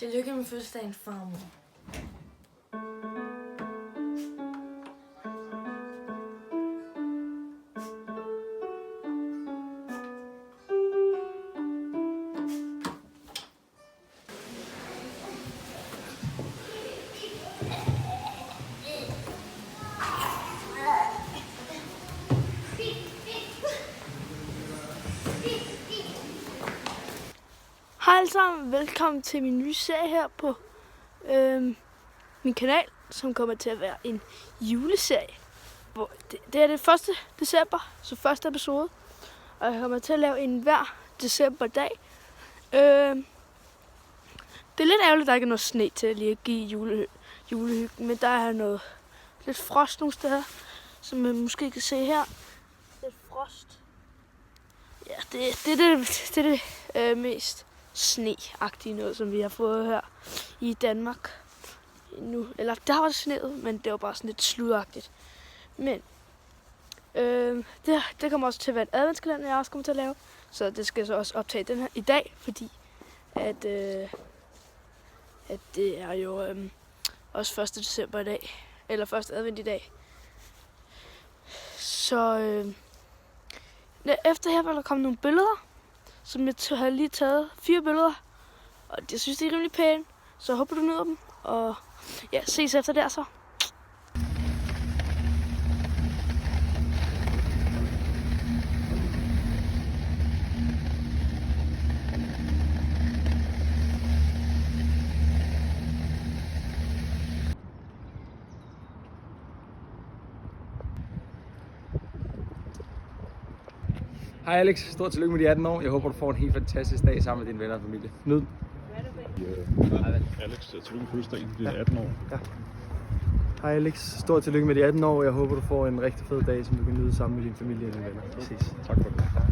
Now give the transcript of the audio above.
Tillykke med fødselsdagen, farmor. Hej alle sammen, velkommen til min nye serie her på min kanal, som kommer til at være en juleserie. Det er det 1. december, så første episode, og jeg kommer til at lave en hver decemberdag. Det er lidt ærgerligt, at der ikke er noget sne til lige at give julehyggen, men der er noget lidt frost nogle steder, som man måske kan se her. Lidt frost. Ja, det er det mest sne-agtige noget, som vi har fået her i Danmark nu. Eller der var sneet, men det var bare sådan lidt sludagtigt. Men det kommer også til at være en adventskalender, jeg også kommer til at lave. Så det skal jeg så også optage den her i dag, fordi at det er jo også 1. december i dag. Eller første advent i dag. Så efter her vil der komme nogle billeder, som jeg har lige taget 4 billeder, og jeg synes, det er rimelig pænt, så jeg håber, du nyder dem, og ja, ses efter der så. Hej Alex, stort tillykke med de 18 år. Jeg håber, du får en helt fantastisk dag sammen med dine venner og familie. Nyd. Alex, tillykke med fødselsdagen. Det er 18 år. Ja. Hej Alex, stort tillykke med de 18 år. Jeg håber, du får en rigtig fed dag, som du kan nyde sammen med din familie og dine venner. Vi ses. Tak for det.